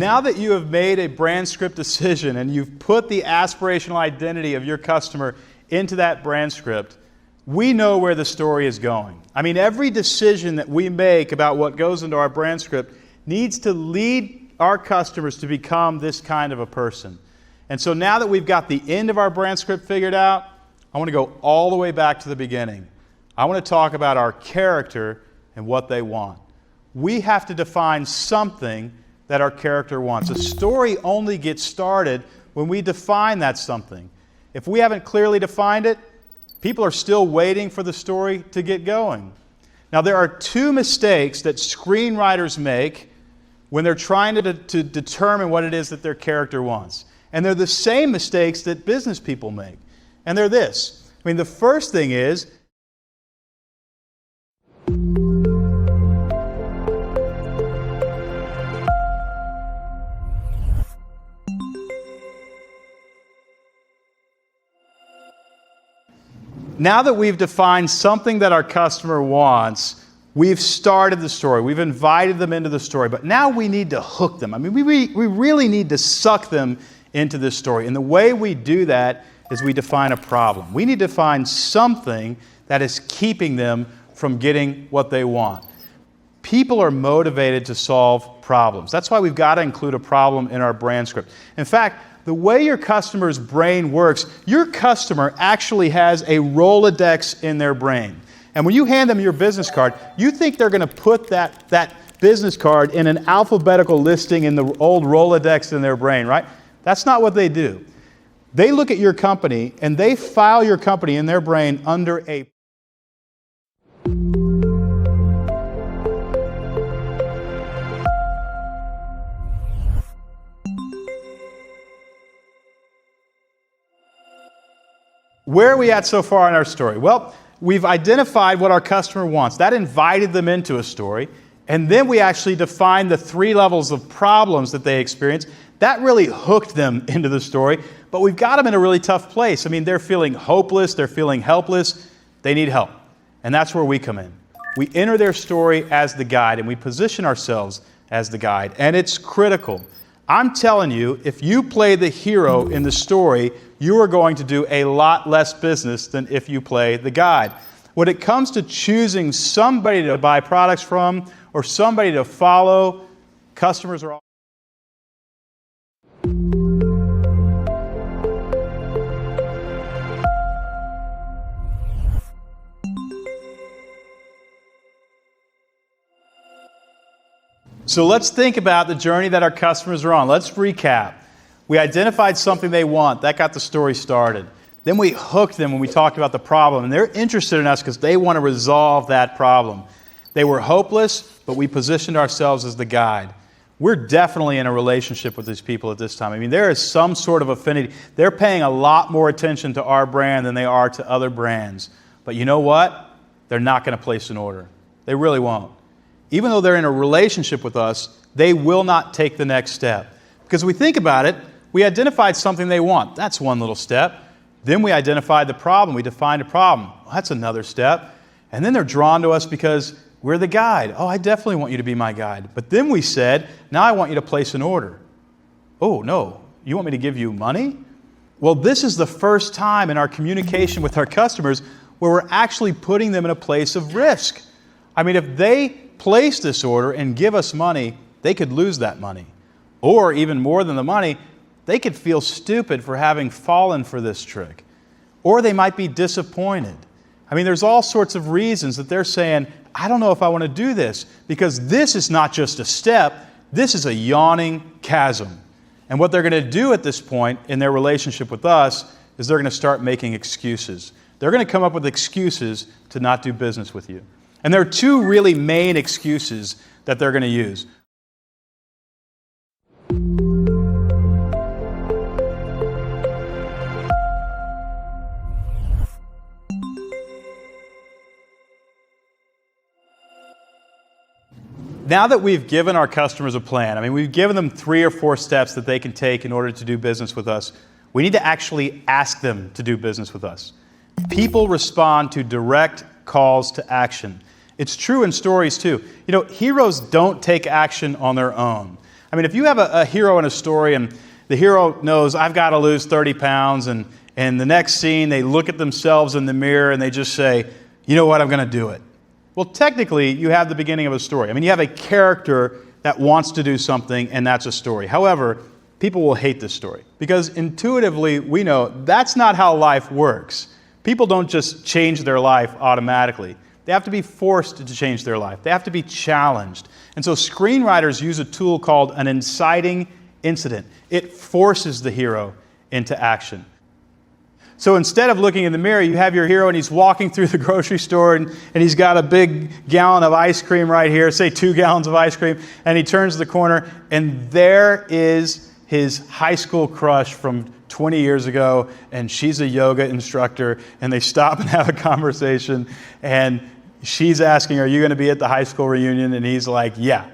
now that you have made a brand script decision and you've put the aspirational identity of your customer into that brand script, we know where the story is going. I mean, every decision that we make about what goes into our brand script needs to lead our customers to become this kind of a person. And so now that we've got the end of our brand script figured out, I want to go all the way back to the beginning. I want to talk about our character and what they want. We have to define something that our character wants. A story only gets started when we define that something. If we haven't clearly defined it, people are still waiting for the story to get going. Now, there are two mistakes that screenwriters make when they're trying to determine what it is that their character wants. And they're the same mistakes that business people make. And they're this. I mean, the first thing is, now that we've defined something that our customer wants, we've started the story. We've invited them into the story. But now we need to hook them. I mean, we really need to suck them into this story. And the way we do that is we define a problem. We need to find something that is keeping them from getting what they want. People are motivated to solve problems. That's why we've got to include a problem in our brand script. In fact, the way your customer's brain works, your customer actually has a Rolodex in their brain. And when you hand them your business card, you think they're going to put that business card in an alphabetical listing in the old Rolodex in their brain, right? That's not what they do. They look at your company and they file your company in their brain under a Where are we at so far in our story? Well, we've identified what our customer wants. That invited them into a story. And then we actually defined the 3 levels of problems that they experience. That really hooked them into the story. But we've got them in a really tough place. I mean, they're feeling hopeless. They're feeling helpless. They need help. And that's where we come in. We enter their story as the guide, and we position ourselves as the guide. And it's critical. I'm telling you, if you play the hero in the story, you are going to do a lot less business than if you play the guide. When it comes to choosing somebody to buy products from or somebody to follow, customers are all... So let's think about the journey that our customers are on. Let's recap. We identified something they want. That got the story started. Then we hooked them when we talked about the problem. And they're interested in us because they want to resolve that problem. They were hopeless, but we positioned ourselves as the guide. We're definitely in a relationship with these people at this time. I mean, there is some sort of affinity. They're paying a lot more attention to our brand than they are to other brands. But you know what? They're not going to place an order. They really won't. Even though they're in a relationship with us, they will not take the next step. Because we think about it, we identified something they want. That's one little step. Then we identified the problem. We defined a problem. Well, that's another step. And then they're drawn to us because we're the guide. Oh, I definitely want you to be my guide. But then we said, now I want you to place an order. Oh, no. You want me to give you money? Well, this is the first time in our communication with our customers where we're actually putting them in a place of risk. I mean, if they place this order and give us money, they could lose that money. Or even more than the money, they could feel stupid for having fallen for this trick. Or they might be disappointed. I mean, there's all sorts of reasons that they're saying, I don't know if I want to do this, because this is not just a step, this is a yawning chasm. And what they're going to do at this point in their relationship with us is they're going to start making excuses. They're going to come up with excuses to not do business with you. And there are 2 really main excuses that they're going to use. Now that we've given our customers a plan, I mean, we've given them 3 or 4 steps that they can take in order to do business with us, we need to actually ask them to do business with us. People respond to direct calls to action. It's true in stories too. You know, heroes don't take action on their own. I mean, if you have a hero in a story and the hero knows, I've got to lose 30 pounds, and the next scene, they look at themselves in the mirror and they just say, you know what, I'm going to do it. Well, technically, you have the beginning of a story. I mean, you have a character that wants to do something, and that's a story. However, people will hate this story because intuitively, we know that's not how life works. People don't just change their life automatically. They have to be forced to change their life. They have to be challenged. And so screenwriters use a tool called an inciting incident. It forces the hero into action. So instead of looking in the mirror, you have your hero and he's walking through the grocery store and he's got a big gallon of ice cream right here, say 2 gallons of ice cream, and he turns the corner and there is his high school crush from 20 years ago, and she's a yoga instructor, and they stop and have a conversation, and she's asking, are you going to be at the high school reunion? And he's like, yeah.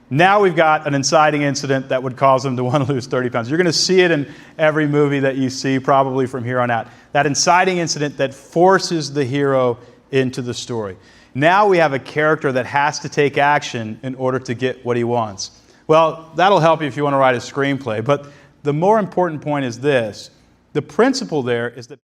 Now we've got an inciting incident that would cause him to want to lose 30 pounds. You're going to see it in every movie that you see probably from here on out. That inciting incident that forces the hero into the story. Now we have a character that has to take action in order to get what he wants. Well, that'll help you if you want to write a screenplay, but the more important point is this. The principle there is that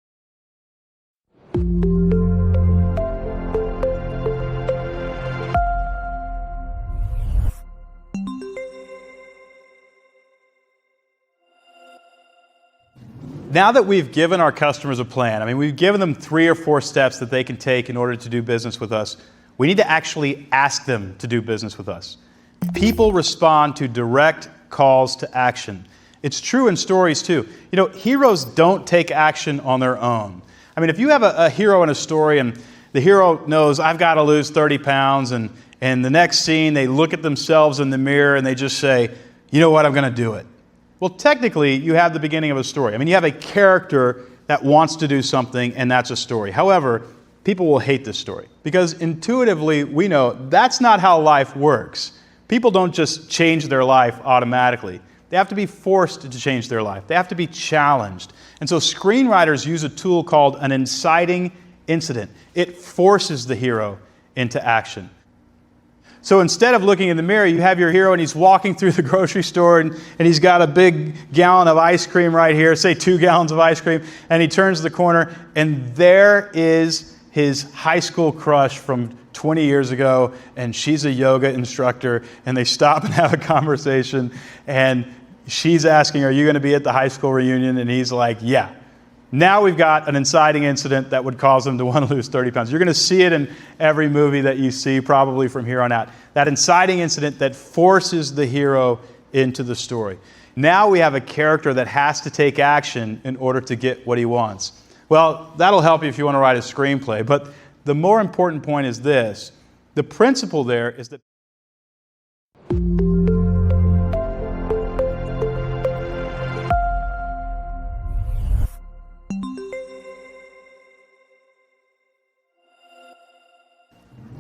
now that we've given our customers a plan, I mean, we've given them 3 or 4 steps that they can take in order to do business with us, we need to actually ask them to do business with us. People respond to direct calls to action. It's true in stories too. You know, heroes don't take action on their own. I mean, if you have a hero in a story and the hero knows, I've got to lose 30 pounds, and the next scene, they look at themselves in the mirror and they just say, you know what, I'm going to do it. Well, technically, you have the beginning of a story. I mean, you have a character that wants to do something, and that's a story. However, people will hate this story because intuitively, we know that's not how life works. People don't just change their life automatically. They have to be forced to change their life. They have to be challenged. And so screenwriters use a tool called an inciting incident. It forces the hero into action. So instead of looking in the mirror, you have your hero and he's walking through the grocery store and he's got a big gallon of ice cream right here, say 2 gallons of ice cream, and he turns the corner and there is his high school crush from 20 years ago, and she's a yoga instructor, and they stop and have a conversation, and she's asking, are you going to be at the high school reunion? And he's like, yeah. Now we've got an inciting incident that would cause him to want to lose 30 pounds. You're going to see it in every movie that you see probably from here on out. That inciting incident that forces the hero into the story. Now we have a character that has to take action in order to get what he wants. Well, that'll help you if you want to write a screenplay, but the more important point is this. The principle there is that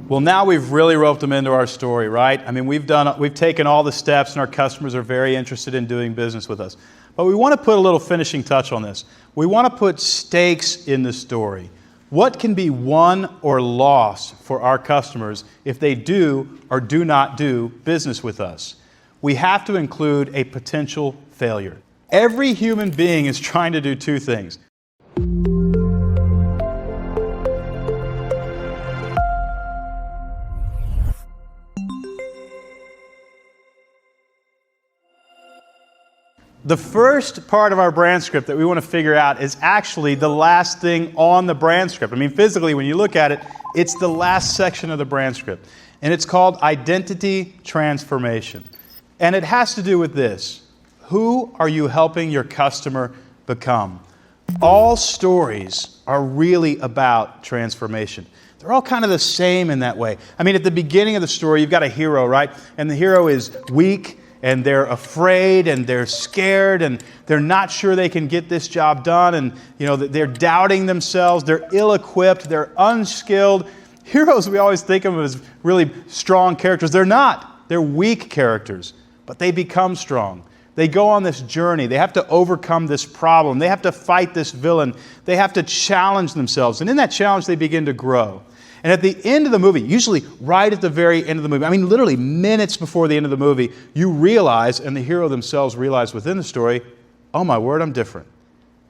well, now we've really roped them into our story, right? I mean, we've taken all the steps and our customers are very interested in doing business with us. But we want to put a little finishing touch on this. We want to put stakes in the story. What can be won or lost for our customers if they do or do not do business with us? We have to include a potential failure. Every human being is trying to do 2 things. The first part of our brand script that we want to figure out is actually the last thing on the brand script. I mean, physically, when you look at it, it's the last section of the brand script. And it's called identity transformation. And it has to do with this. Who are you helping your customer become? All stories are really about transformation. They're all kind of the same in that way. I mean, at the beginning of the story, you've got a hero, right? And the hero is weak, and they're afraid, and they're scared, and they're not sure they can get this job done, and they're doubting themselves, they're ill-equipped, they're unskilled. Heroes, we always think of them as really strong characters. They're not. They're weak characters, but they become strong. They go on this journey. They have to overcome this problem. They have to fight this villain. They have to challenge themselves, and in that challenge, they begin to grow. And at the end of the movie, usually right at the very end of the movie, I mean literally minutes before the end of the movie, you realize, and the hero themselves realize within the story, oh my word, I'm different.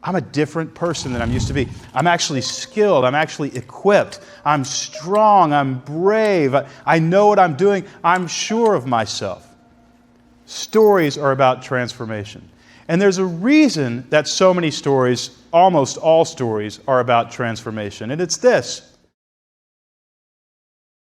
I'm a different person than I'm used to be. I'm actually skilled. I'm actually equipped. I'm strong. I'm brave. I know what I'm doing. I'm sure of myself. Stories are about transformation. And there's a reason that so many stories, almost all stories, are about transformation. And it's this.